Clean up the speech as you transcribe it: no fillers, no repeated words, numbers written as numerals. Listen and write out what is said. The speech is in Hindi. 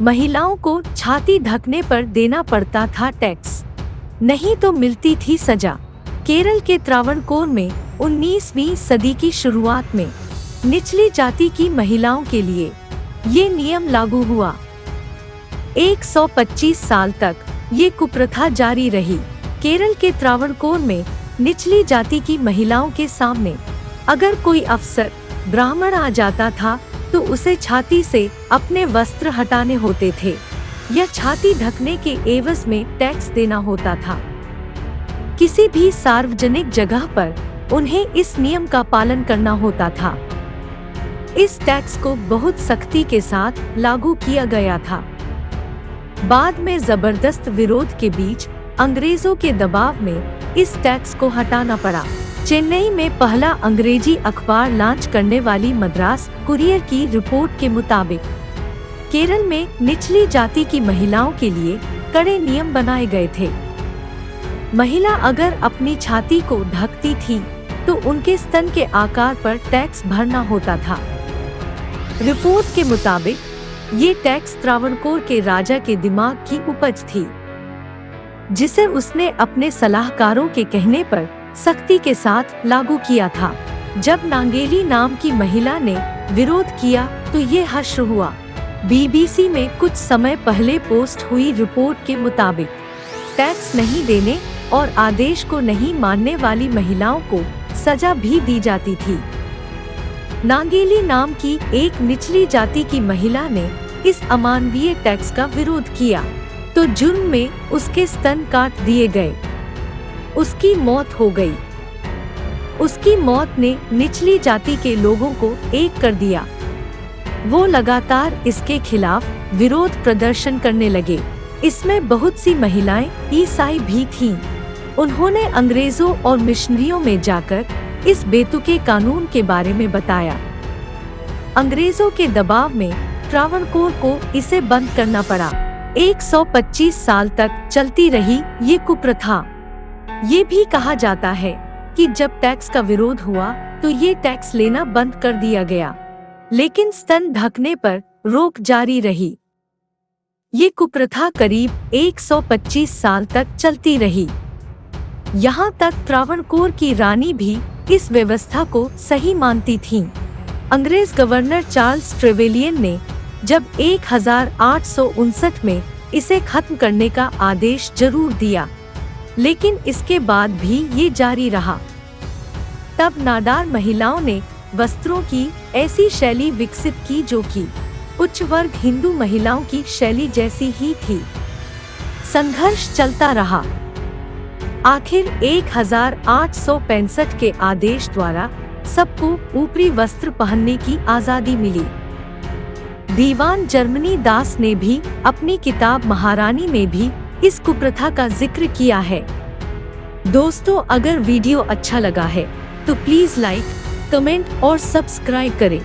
महिलाओं को छाती ढकने पर देना पड़ता था टैक्स, नहीं तो मिलती थी सजा। केरल के त्रावणकोर में 19वीं सदी की शुरुआत में निचली जाति की महिलाओं के लिए ये नियम लागू हुआ। 125 साल तक ये कुप्रथा जारी रही। केरल के त्रावणकोर में निचली जाति की महिलाओं के सामने अगर कोई अफसर ब्राह्मण आ जाता था तो उसे छाती से अपने वस्त्र हटाने होते थे या छाती ढकने के एवज में टैक्स देना होता था। किसी भी सार्वजनिक जगह पर उन्हें इस नियम का पालन करना होता था। इस टैक्स को बहुत सख्ती के साथ लागू किया गया था। बाद में जबरदस्त विरोध के बीच अंग्रेजों के दबाव में इस टैक्स को हटाना पड़ा। चेन्नई में पहला अंग्रेजी अखबार लॉन्च करने वाली मद्रास कुरियर की रिपोर्ट के मुताबिक केरल में निचली जाति की महिलाओं के लिए कड़े नियम बनाए गए थे। महिला अगर अपनी छाती को ढकती थी तो उनके स्तन के आकार पर टैक्स भरना होता था। रिपोर्ट के मुताबिक ये टैक्स त्रावणकोर के राजा के दिमाग की उपज थी, जिसे उसने अपने सलाहकारों के कहने पर सख्ती के साथ लागू किया था। जब नांगेली नाम की महिला ने विरोध किया तो ये हश्र हुआ। बीबीसी में कुछ समय पहले पोस्ट हुई रिपोर्ट के मुताबिक टैक्स नहीं देने और आदेश को नहीं मानने वाली महिलाओं को सजा भी दी जाती थी। नांगेली नाम की एक निचली जाति की महिला ने इस अमानवीय टैक्स का विरोध किया तो जुर्म में उसके स्तन काट दिए गए। उसकी मौत हो गई। उसकी मौत ने निचली जाति के लोगों को एक कर दिया। वो लगातार इसके खिलाफ विरोध प्रदर्शन करने लगे। इसमें बहुत सी महिलाएं ईसाई भी थीं। उन्होंने अंग्रेजों और मिशनरियों में जाकर इस बेतुके कानून के बारे में बताया। अंग्रेजों के दबाव में त्रावणकोर को इसे बंद करना पड़ा। 125 साल तक चलती रही ये कुप्रथा। ये भी कहा जाता है कि जब टैक्स का विरोध हुआ तो ये टैक्स लेना बंद कर दिया गया, लेकिन स्तन ढकने पर रोक जारी रही। ये कुप्रथा करीब 125 साल तक चलती रही। यहाँ तक त्रावणकोर की रानी भी इस व्यवस्था को सही मानती थीं। अंग्रेज गवर्नर चार्ल्स ट्रेवेलियन ने जब 1859 में इसे खत्म करने का आदेश जरूर दिया, लेकिन इसके बाद भी ये जारी रहा। तब नाडार महिलाओं ने वस्त्रों की ऐसी शैली विकसित की जो कि उच्च वर्ग हिंदू महिलाओं की शैली जैसी ही थी। संघर्ष चलता रहा। आखिर 1865 के आदेश द्वारा सबको ऊपरी वस्त्र पहनने की आजादी मिली। दीवान जर्मनी दास ने भी अपनी किताब महारानी में भी इस कुप्रथा का जिक्र किया है। दोस्तों, अगर वीडियो अच्छा लगा है तो प्लीज लाइक, कमेंट और सब्सक्राइब करें।